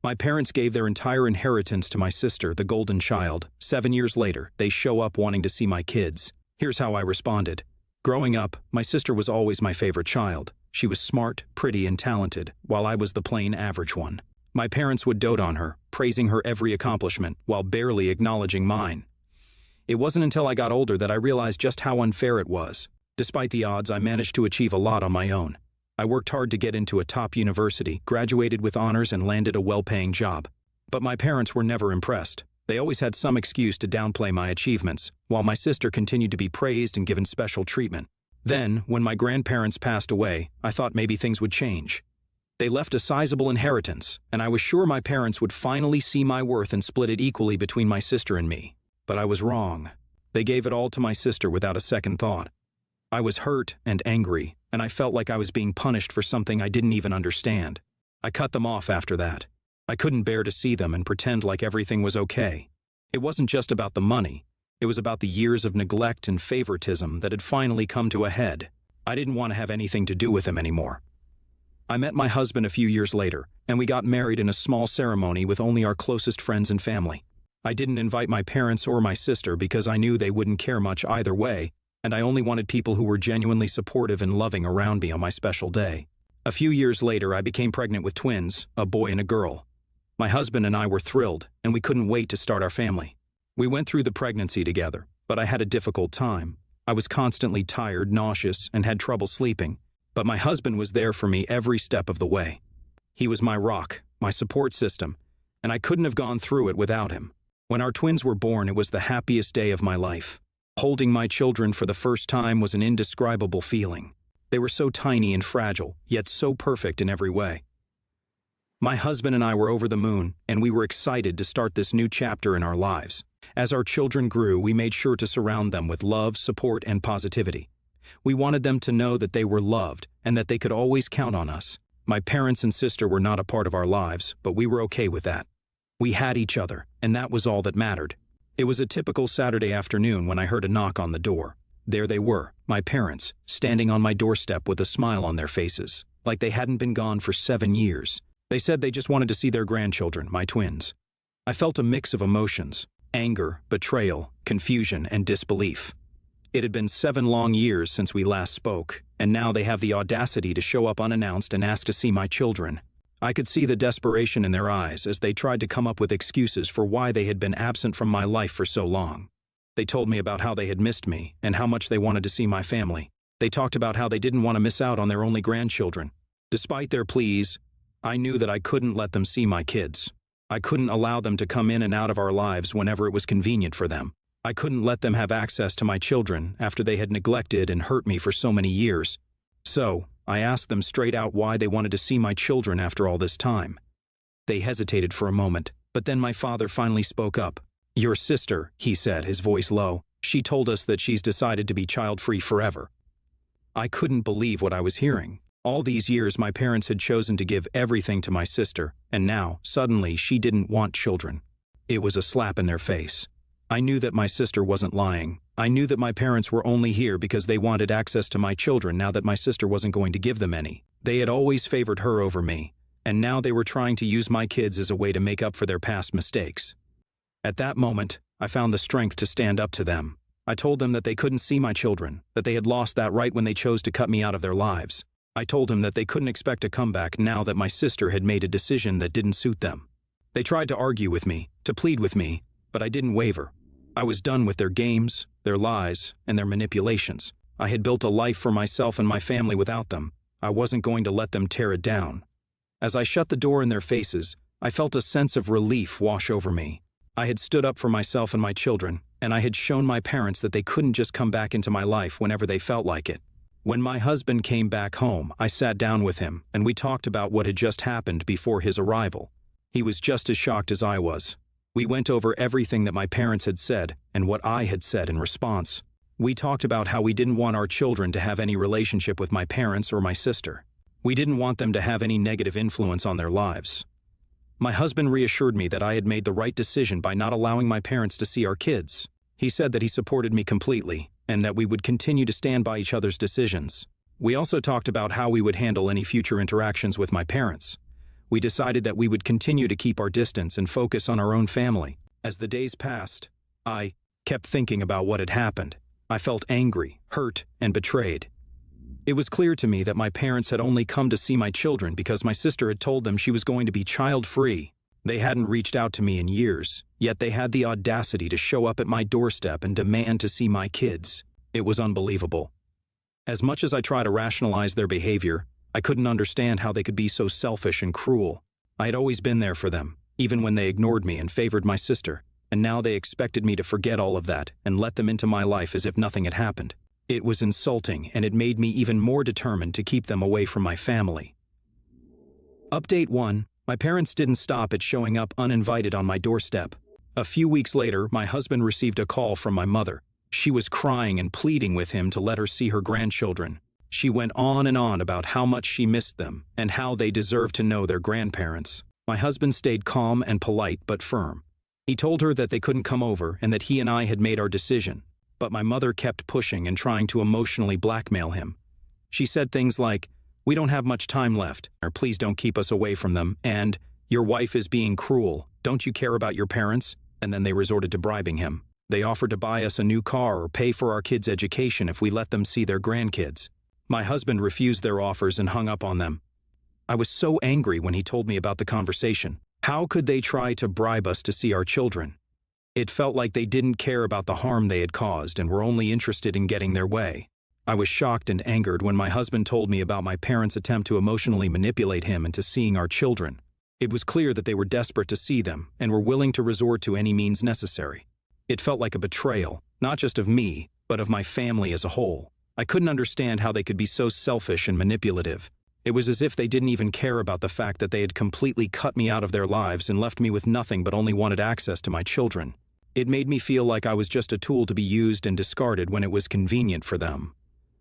My parents gave their entire inheritance to my sister, the golden child. 7 years later, they show up wanting to see my kids. Here's how I responded. Growing up, my sister was always my favorite child. She was smart, pretty, and talented, while I was the plain average one. My parents would dote on her, praising her every accomplishment, while barely acknowledging mine. It wasn't until I got older that I realized just how unfair it was. Despite the odds, I managed to achieve a lot on my own. I worked hard to get into a top university, graduated with honors, and landed a well-paying job. But my parents were never impressed. They always had some excuse to downplay my achievements, while my sister continued to be praised and given special treatment. Then, when my grandparents passed away, I thought maybe things would change. They left a sizable inheritance, and I was sure my parents would finally see my worth and split it equally between my sister and me. But I was wrong. They gave it all to my sister without a second thought. I was hurt and angry, and I felt like I was being punished for something I didn't even understand. I cut them off after that. I couldn't bear to see them and pretend like everything was okay. It wasn't just about the money. It was about the years of neglect and favoritism that had finally come to a head. I didn't want to have anything to do with them anymore. I met my husband a few years later, and we got married in a small ceremony with only our closest friends and family. I didn't invite my parents or my sister because I knew they wouldn't care much either way, and I only wanted people who were genuinely supportive and loving around me on my special day. A few years later, I became pregnant with twins, a boy and a girl. My husband and I were thrilled, and we couldn't wait to start our family. We went through the pregnancy together, but I had a difficult time. I was constantly tired, nauseous, and had trouble sleeping, but my husband was there for me every step of the way. He was my rock, my support system, and I couldn't have gone through it without him. When our twins were born, it was the happiest day of my life. Holding my children for the first time was an indescribable feeling. They were so tiny and fragile, yet so perfect in every way. My husband and I were over the moon, and we were excited to start this new chapter in our lives. As our children grew, we made sure to surround them with love, support, and positivity. We wanted them to know that they were loved and that they could always count on us. My parents and sister were not a part of our lives, but we were okay with that. We had each other, and that was all that mattered. It was a typical Saturday afternoon when I heard a knock on the door. There they were, my parents, standing on my doorstep with a smile on their faces, like they hadn't been gone for 7 years. They said they just wanted to see their grandchildren, my twins. I felt a mix of emotions: anger, betrayal, confusion, and disbelief. It had been 7 long years since we last spoke, and now they have the audacity to show up unannounced and ask to see my children. I could see the desperation in their eyes as they tried to come up with excuses for why they had been absent from my life for so long. They told me about how they had missed me and how much they wanted to see my family. They talked about how they didn't want to miss out on their only grandchildren. Despite their pleas, I knew that I couldn't let them see my kids. I couldn't allow them to come in and out of our lives whenever it was convenient for them. I couldn't let them have access to my children after they had neglected and hurt me for so many years. So, I asked them straight out why they wanted to see my children after all this time. They hesitated for a moment, but then my father finally spoke up. "Your sister," he said, his voice low. "She told us that she's decided to be child-free forever." I couldn't believe what I was hearing. All these years, my parents had chosen to give everything to my sister, and now, suddenly, she didn't want children. It was a slap in their face. I knew that my sister wasn't lying. I knew that my parents were only here because they wanted access to my children now that my sister wasn't going to give them any. They had always favored her over me, and now they were trying to use my kids as a way to make up for their past mistakes. At that moment, I found the strength to stand up to them. I told them that they couldn't see my children, that they had lost that right when they chose to cut me out of their lives. I told them that they couldn't expect a comeback now that my sister had made a decision that didn't suit them. They tried to argue with me, to plead with me, but I didn't waver. I was done with their games, their lies, and their manipulations. I had built a life for myself and my family without them. I wasn't going to let them tear it down. As I shut the door in their faces, I felt a sense of relief wash over me. I had stood up for myself and my children, and I had shown my parents that they couldn't just come back into my life whenever they felt like it. When my husband came back home, I sat down with him, and we talked about what had just happened before his arrival. He was just as shocked as I was. We went over everything that my parents had said and what I had said in response. We talked about how we didn't want our children to have any relationship with my parents or my sister. We didn't want them to have any negative influence on their lives. My husband reassured me that I had made the right decision by not allowing my parents to see our kids. He said that he supported me completely and that we would continue to stand by each other's decisions. We also talked about how we would handle any future interactions with my parents. We decided that we would continue to keep our distance and focus on our own family. As the days passed, I kept thinking about what had happened. I felt angry, hurt, and betrayed. It was clear to me that my parents had only come to see my children because my sister had told them she was going to be child-free. They hadn't reached out to me in years, yet they had the audacity to show up at my doorstep and demand to see my kids. It was unbelievable. As much as I tried to rationalize their behavior, I couldn't understand how they could be so selfish and cruel. I had always been there for them, even when they ignored me and favored my sister, and now they expected me to forget all of that and let them into my life as if nothing had happened. It was insulting, and it made me even more determined to keep them away from my family. Update 1. My parents didn't stop at showing up uninvited on my doorstep. A few weeks later, my husband received a call from my mother. She was crying and pleading with him to let her see her grandchildren. She went on and on about how much she missed them and how they deserved to know their grandparents. My husband stayed calm and polite but firm. He told her that they couldn't come over and that he and I had made our decision. But my mother kept pushing and trying to emotionally blackmail him. She said things like, "We don't have much time left, or please don't keep us away from them," and "Your wife is being cruel, don't you care about your parents?" And then they resorted to bribing him. They offered to buy us a new car or pay for our kids' education if we let them see their grandkids. My husband refused their offers and hung up on them. I was so angry when he told me about the conversation. How could they try to bribe us to see our children? It felt like they didn't care about the harm they had caused and were only interested in getting their way. I was shocked and angered when my husband told me about my parents' attempt to emotionally manipulate him into seeing our children. It was clear that they were desperate to see them and were willing to resort to any means necessary. It felt like a betrayal, not just of me, but of my family as a whole. I couldn't understand how they could be so selfish and manipulative. It was as if they didn't even care about the fact that they had completely cut me out of their lives and left me with nothing but only wanted access to my children. It made me feel like I was just a tool to be used and discarded when it was convenient for them.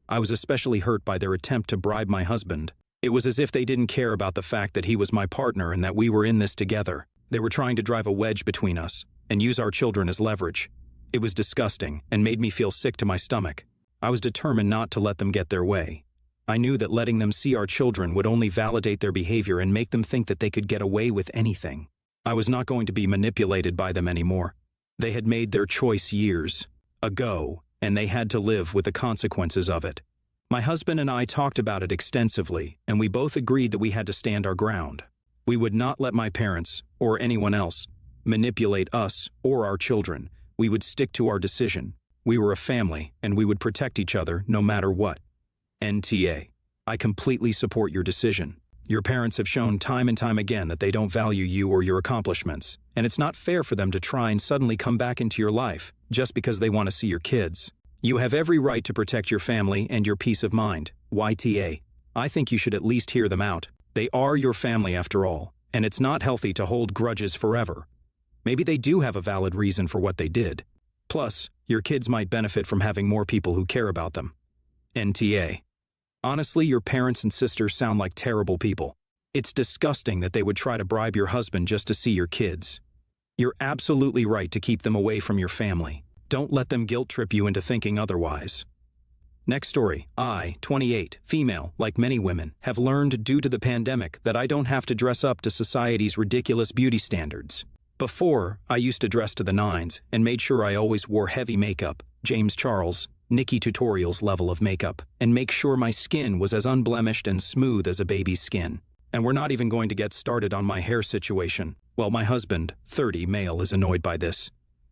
I was especially hurt by their attempt to bribe my husband. It was as if they didn't care about the fact that he was my partner and that we were in this together. They were trying to drive a wedge between us and use our children as leverage. It was disgusting and made me feel sick to my stomach. I was determined not to let them get their way. I knew that letting them see our children would only validate their behavior and make them think that they could get away with anything. I was not going to be manipulated by them anymore. They had made their choice years ago, and they had to live with the consequences of it. My husband and I talked about it extensively, and we both agreed that we had to stand our ground. We would not let my parents, or anyone else, manipulate us or our children. We would stick to our decision. We were a family, and we would protect each other no matter what. NTA. I completely support your decision. Your parents have shown time and time again that they don't value you or your accomplishments, and it's not fair for them to try and suddenly come back into your life just because they want to see your kids. You have every right to protect your family and your peace of mind. YTA. I think you should at least hear them out. They are your family after all, and it's not healthy to hold grudges forever. Maybe they do have a valid reason for what they did. Plus, your kids might benefit from having more people who care about them. NTA. Honestly, your parents and sisters sound like terrible people. It's disgusting that they would try to bribe your husband just to see your kids. You're absolutely right to keep them away from your family. Don't let them guilt trip you into thinking otherwise. Next story. I, 28, female, like many women, have learned due to the pandemic that I don't have to dress up to society's ridiculous beauty standards. Before, I used to dress to the nines and made sure I always wore heavy makeup, James Charles, Nikkie Tutorials level of makeup, and make sure my skin was as unblemished and smooth as a baby's skin. And we're not even going to get started on my hair situation. Well, my husband, 30, male, is annoyed by this.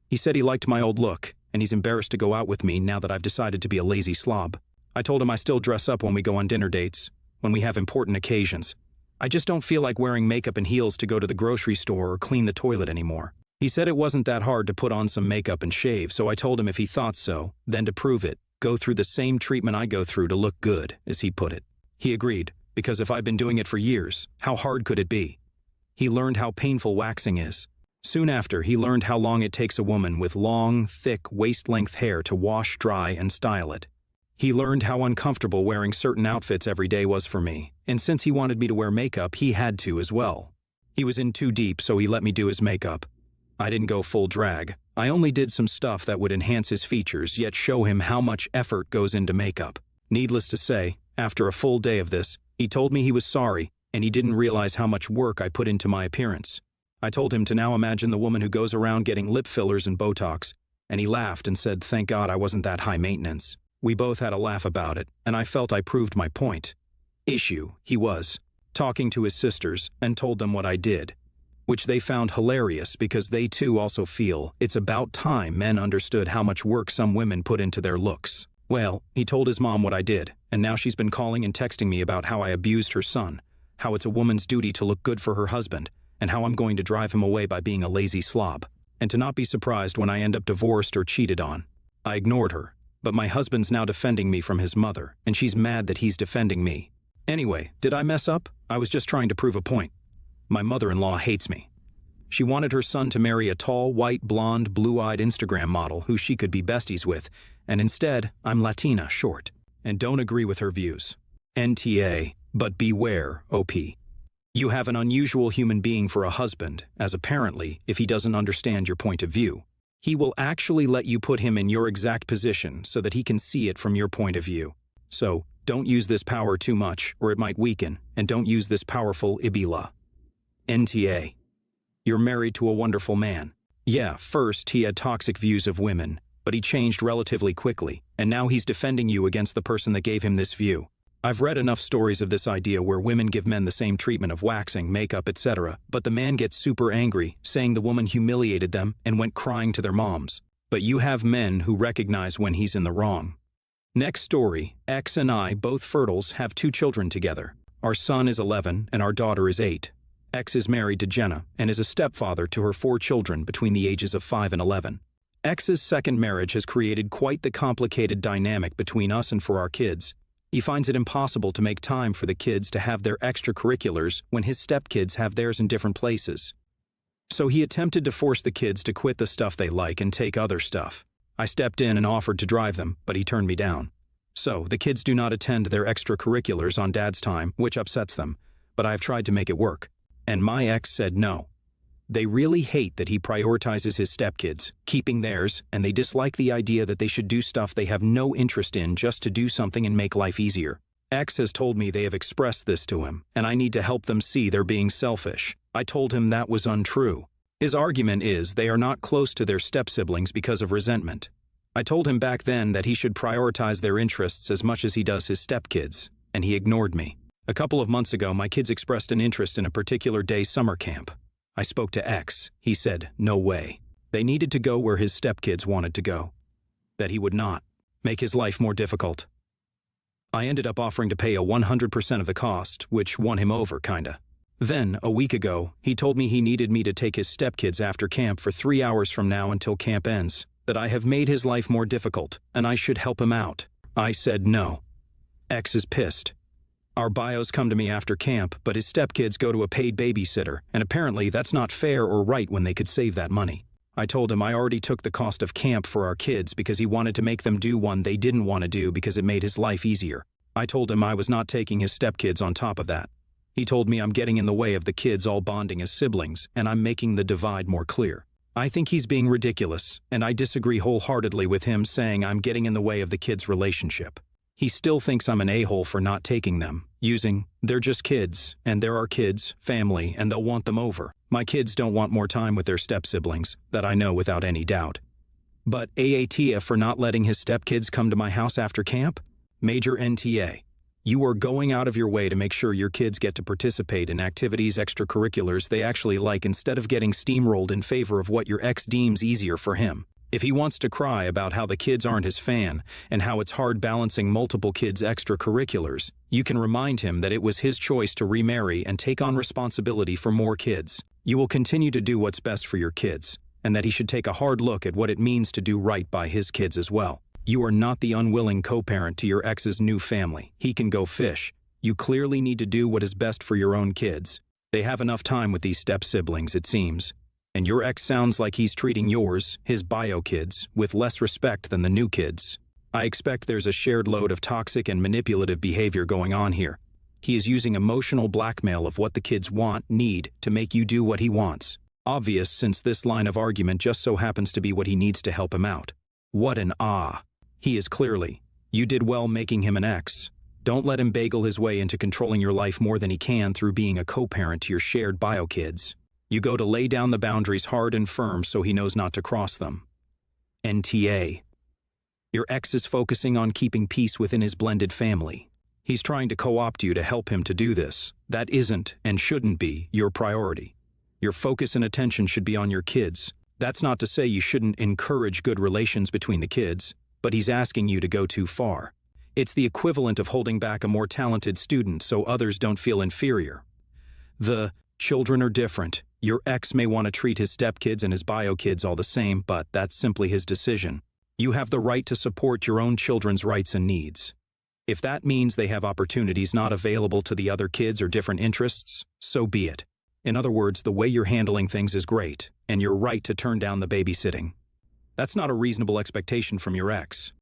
He said he liked my old look, and he's embarrassed to go out with me now that I've decided to be a lazy slob. I told him I still dress up when we go on dinner dates, when we have important occasions. I just don't feel like wearing makeup and heels to go to the grocery store or clean the toilet anymore. He said it wasn't that hard to put on some makeup and shave, so I told him if he thought so, then to prove it, go through the same treatment I go through to look good, as he put it. He agreed, because if I've been doing it for years, how hard could it be? He learned how painful waxing is. Soon after, he learned how long it takes a woman with long, thick, waist-length hair to wash, dry, and style it. He learned how uncomfortable wearing certain outfits every day was for me, and since he wanted me to wear makeup, he had to as well. He was in too deep, so he let me do his makeup. I didn't go full drag. I only did some stuff that would enhance his features, yet show him how much effort goes into makeup. Needless to say, after a full day of this, he told me he was sorry, and he didn't realize how much work I put into my appearance. I told him to now imagine the woman who goes around getting lip fillers and Botox, and he laughed and said thank God I wasn't that high maintenance. We both had a laugh about it, and I felt I proved my point. Issue, he was talking to his sisters and told them what I did, which they found hilarious because they too also feel it's about time men understood how much work some women put into their looks. Well, he told his mom what I did, and now she's been calling and texting me about how I abused her son, how it's a woman's duty to look good for her husband, and how I'm going to drive him away by being a lazy slob, and to not be surprised when I end up divorced or cheated on. I ignored her, but my husband's now defending me from his mother, and she's mad that he's defending me. Anyway, did I mess up? I was just trying to prove a point. My mother-in-law hates me. She wanted her son to marry a tall, white, blonde, blue-eyed Instagram model who she could be besties with, and instead, I'm Latina, short, and don't agree with her views. NTA, but beware, OP. You have an unusual human being for a husband, as apparently, if he doesn't understand your point of view, he will actually let you put him in your exact position so that he can see it from your point of view. So, don't use this power too much, or it might weaken, and don't use this powerful Ibila. NTA. You're married to a wonderful man. Yeah, first he had toxic views of women, but he changed relatively quickly, and now he's defending you against the person that gave him this view. I've read enough stories of this idea where women give men the same treatment of waxing, makeup, etc., but the man gets super angry, saying the woman humiliated them and went crying to their moms. But you have men who recognize when he's in the wrong. Next story, X and I, both fertiles, have 2 children together. Our son is 11 and our daughter is 8. X is married to Jenna and is a stepfather to her 4 children between the ages of 5 and 11. X's second marriage has created quite the complicated dynamic between us and for our kids. He finds it impossible to make time for the kids to have their extracurriculars when his stepkids have theirs in different places. So he attempted to force the kids to quit the stuff they like and take other stuff. I stepped in and offered to drive them, but he turned me down. So the kids do not attend their extracurriculars on Dad's time, which upsets them, but I've tried to make it work. And my ex said no. They really hate that he prioritizes his stepkids, keeping theirs, and they dislike the idea that they should do stuff they have no interest in just to do something and make life easier. X has told me they have expressed this to him, and I need to help them see they're being selfish. I told him that was untrue. His argument is they are not close to their step-siblings because of resentment. I told him back then that he should prioritize their interests as much as he does his stepkids, and he ignored me. A couple of months ago, my kids expressed an interest in a particular day summer camp. I spoke to X. He said, no way. They needed to go where his stepkids wanted to go. That he would not make his life more difficult. I ended up offering to pay a 100% of the cost, which won him over, kinda. Then, a week ago, he told me he needed me to take his stepkids after camp for 3 hours from now until camp ends, that I have made his life more difficult, and I should help him out. I said no. X is pissed. Our bios come to me after camp, but his stepkids go to a paid babysitter, and apparently that's not fair or right when they could save that money. I told him I already took the cost of camp for our kids because he wanted to make them do one they didn't want to do because it made his life easier. I told him I was not taking his stepkids on top of that. He told me I'm getting in the way of the kids all bonding as siblings, and I'm making the divide more clear. I think he's being ridiculous, and I disagree wholeheartedly with him saying I'm getting in the way of the kids' relationship. He still thinks I'm an a-hole for not taking them, using, they're just kids, and they're our kids, family, and they'll want them over. My kids don't want more time with their step-siblings, that I know without any doubt. But AATF for not letting his stepkids come to my house after camp? Major NTA. You are going out of your way to make sure your kids get to participate in activities, extracurriculars they actually like instead of getting steamrolled in favor of what your ex deems easier for him. If he wants to cry about how the kids aren't his fan and how it's hard balancing multiple kids' extracurriculars, you can remind him that it was his choice to remarry and take on responsibility for more kids. You will continue to do what's best for your kids, and that he should take a hard look at what it means to do right by his kids as well. You are not the unwilling co-parent to your ex's new family. He can go fish. You clearly need to do what is best for your own kids. They have enough time with these step-siblings, it seems. And your ex sounds like he's treating yours, his bio kids, with less respect than the new kids. I expect there's a shared load of toxic and manipulative behavior going on here. He is using emotional blackmail of what the kids want, need, to make you do what he wants. Obvious since this line of argument just so happens to be what he needs to help him out. What an ah. He is clearly, you did well making him an ex. Don't let him bagel his way into controlling your life more than he can through being a co-parent to your shared bio kids. You go to lay down the boundaries hard and firm so he knows not to cross them. NTA. Your ex is focusing on keeping peace within his blended family. He's trying to co-opt you to help him to do this. That isn't, and shouldn't be, your priority. Your focus and attention should be on your kids. That's not to say you shouldn't encourage good relations between the kids, but he's asking you to go too far. It's the equivalent of holding back a more talented student so others don't feel inferior. The children are different. Your ex may want to treat his stepkids and his bio kids all the same, but that's simply his decision. You have the right to support your own children's rights and needs. If that means they have opportunities not available to the other kids or different interests, so be it. In other words, the way you're handling things is great, and you're right to turn down the babysitting. That's not a reasonable expectation from your ex.